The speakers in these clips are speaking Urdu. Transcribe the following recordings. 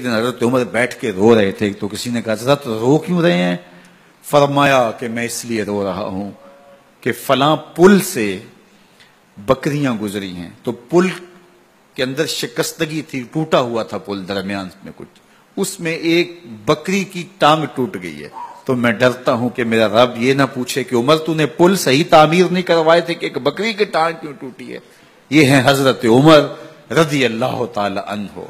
دن حضرت عمر بیٹھ کے رو رہے تھے تو کسی نے کہا حضرت رو کیوں رہے ہیں؟ فرمایا کہ میں اس لیے رو رہا ہوں کہ فلاں پل سے بکریاں گزری ہیں، تو پل کے اندر شکستگی تھی، ٹوٹا ہوا تھا پل درمیان میں کچھ، اس میں ایک بکری کی ٹانگ ٹوٹ گئی ہے، تو میں ڈرتا ہوں کہ میرا رب یہ نہ پوچھے کہ عمر تو نے پل صحیح تعمیر نہیں کروائے تھے کہ ایک بکری کی ٹانگ کیوں ٹوٹی ہے۔ یہ ہیں حضرت عمر رضی اللہ تعالی عنہ۔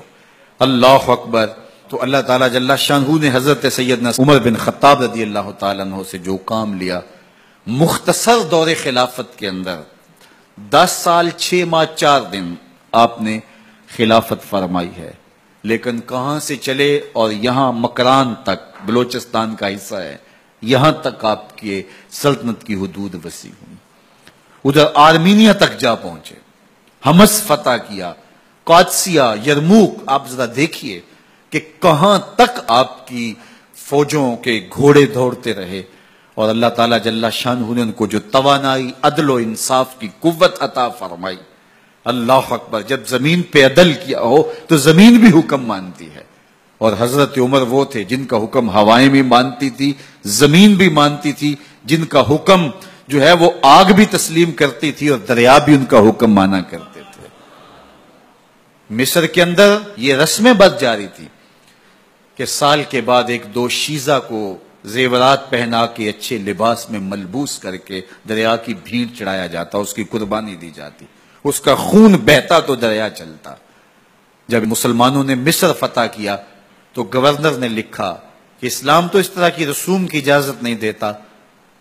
اللہ اکبر۔ تو اللہ تعالیٰ جل شانہ نے حضرت سیدنا عمر بن خطاب رضی اللہ تعالیٰ عنہ سے جو کام لیا، مختصر دور خلافت کے اندر 10 سال 6 ماہ 4 دن آپ نے خلافت فرمائی ہے، لیکن کہاں سے چلے اور یہاں مکران تک، بلوچستان کا حصہ ہے، یہاں تک آپ کے سلطنت کی حدود وسیع ہوئی، ادھر آرمینیا تک جا پہنچے، حمص فتح کیا، قادسیہ، یرموک۔ آپ ذرا دیکھیے کہ کہاں تک آپ کی فوجوں کے گھوڑے دوڑتے رہے، اور اللہ تعالیٰ جل شانہ نے ان کو جو توانائی، عدل و انصاف کی قوت عطا فرمائی۔ اللہ اکبر۔ جب زمین پہ عدل کیا ہو تو زمین بھی حکم مانتی ہے، اور حضرت عمر وہ تھے جن کا حکم ہوائیں بھی مانتی تھی، زمین بھی مانتی تھی، جن کا حکم جو ہے وہ آگ بھی تسلیم کرتی تھی اور دریا بھی ان کا حکم مانا کرتے تھے۔ مصر کے اندر یہ رسمیں بد جاری تھی کہ سال کے بعد 1-2 شیزہ کو زیورات پہنا کے اچھے لباس میں ملبوس کر کے دریا کی بھیڑ چڑھایا جاتا، اس کی قربانی دی جاتی، اس کا خون بہتا تو دریا چلتا۔ جب مسلمانوں نے مصر فتح کیا تو گورنر نے لکھا کہ اسلام تو اس طرح کی رسوم کی اجازت نہیں دیتا،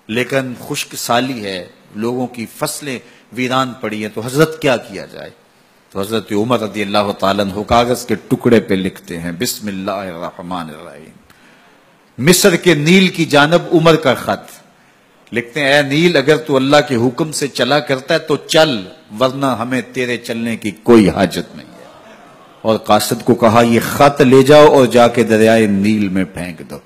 لیکن خشک سالی ہے، لوگوں کی فصلیں ویران پڑی ہیں، تو حضرت کیا کیا جائے؟ تو حضرت عمر رضی اللہ تعالیٰ عنہ کاغذ کے ٹکڑے پہ لکھتے ہیں بسم اللہ الرحمن الرحیم۔ مصر کے نیل کی جانب عمر کا خط لکھتے ہیں، اے نیل اگر تو اللہ کے حکم سے چلا کرتا ہے تو چل، ورنہ ہمیں تیرے چلنے کی کوئی حاجت نہیں ہے۔ اور قاصد کو کہا یہ خط لے جاؤ اور جا کے دریائے نیل میں پھینک دو۔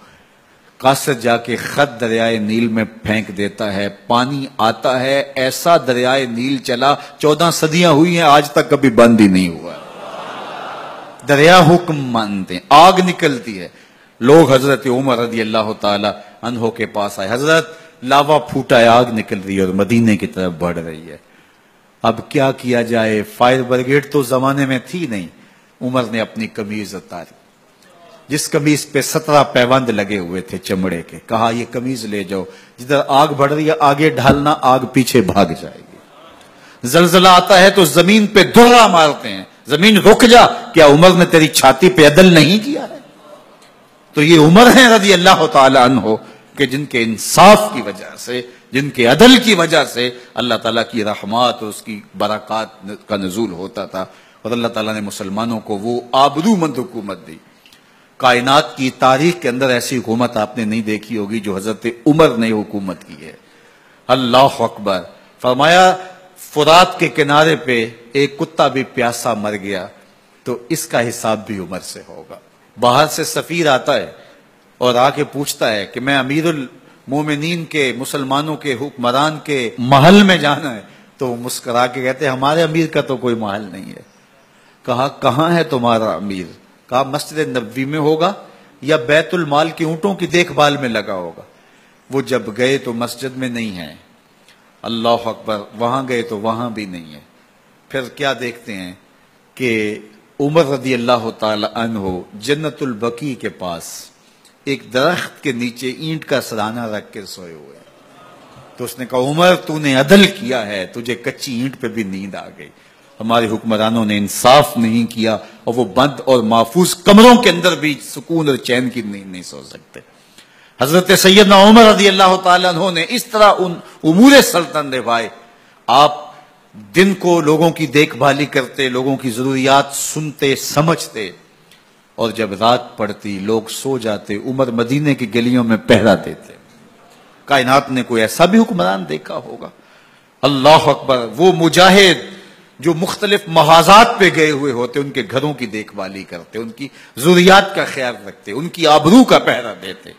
قاصد جا کے خط دریائے نیل میں پھینک دیتا ہے، پانی آتا ہے، ایسا دریائے نیل چلا 14 صدیاں ہوئی ہیں آج تک کبھی بند ہی نہیں ہوا۔ دریا حکم مانتے ہیں، آگ نکلتی ہے۔ لوگ حضرت عمر رضی اللہ تعالی عنہ کے پاس آئے، حضرت لاوا پھوٹا ہے، آگ نکل رہی ہے اور مدینے کی طرف بڑھ رہی ہے، اب کیا کیا جائے؟ فائر بریگیڈ تو زمانے میں تھی نہیں۔ عمر نے اپنی قمیض اتاری، جس قمیض پہ 17 پیوند لگے ہوئے تھے چمڑے کے، کہا یہ قمیض لے جاؤ، جدھر آگ بڑھ رہی ہے آگے ڈھالنا، آگ پیچھے بھاگ جائے گی۔ زلزلہ آتا ہے تو زمین پہ دھرا مارتے ہیں، زمین رک جا، کیا عمر نے تیری چھاتی پہ عدل نہیں کیا ہے؟ تو یہ عمر ہیں رضی اللہ تعالی عنہ کہ جن کے انصاف کی وجہ سے، جن کے عدل کی وجہ سے اللہ تعالیٰ کی رحمات اور اس کی برکات کا نزول ہوتا تھا، اور اللہ تعالیٰ نے مسلمانوں کو وہ آبرومند حکومت دی۔ کائنات کی تاریخ کے اندر ایسی حکومت آپ نے نہیں دیکھی ہوگی جو حضرت عمر نے حکومت کی ہے۔ اللہ اکبر۔ فرمایا فرات کے کنارے پہ ایک کتا بھی پیاسا مر گیا تو اس کا حساب بھی عمر سے ہوگا۔ باہر سے سفیر آتا ہے اور آ کے پوچھتا ہے کہ میں امیر المومنین کے، مسلمانوں کے حکمران کے محل میں جانا ہے، تو وہ مسکرا کے کہتے ہیں ہمارے امیر کا تو کوئی محل نہیں ہے۔ کہا کہاں ہے تمہارا امیر؟ کہا مسجد نبوی میں ہوگا یا بیت المال کے اونٹوں کی دیکھ بھال میں لگا ہوگا۔ وہ جب گئے تو مسجد میں نہیں ہے، اللہ اکبر، وہاں گئے تو وہاں بھی نہیں ہے۔ پھر کیا دیکھتے ہیں کہ عمر رضی اللہ تعالی عنہ جنت البقیع کے پاس ایک درخت کے نیچے اینٹ کا سرانہ رکھ کے سوئے ہوئے ہیں۔ تو اس نے کہا عمر تو نے عدل کیا ہے، تجھے کچی اینٹ پہ بھی نیند آ گئی۔ ہمارے حکمرانوں نے انصاف نہیں کیا اور وہ بند اور محفوظ کمروں کے اندر بھی سکون اور چین کی نیند نہیں سو سکتے۔ حضرت سیدنا عمر رضی اللہ تعالیٰ عنہ نے اس طرح ان امور سلطنت نبھائے۔ آپ دن کو لوگوں کی دیکھ بھالی کرتے، لوگوں کی ضروریات سنتے سمجھتے، اور جب رات پڑتی لوگ سو جاتے، عمر مدینے کی گلیوں میں پہرا دیتے۔ کائنات نے کوئی ایسا بھی حکمران دیکھا ہوگا؟ اللہ اکبر۔ وہ مجاہد جو مختلف محاذات پہ گئے ہوئے ہوتے، ان کے گھروں کی دیکھ بھالی کرتے، ان کی ضروریات کا خیال رکھتے، ان کی آبرو کا پہرا دیتے۔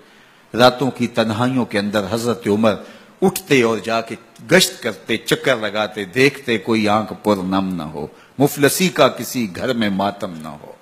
راتوں کی تنہائیوں کے اندر حضرت عمر اٹھتے اور جا کے گشت کرتے، چکر لگاتے، دیکھتے کوئی آنکھ پر نم نہ ہو، مفلسی کا کسی گھر میں ماتم نہ ہو۔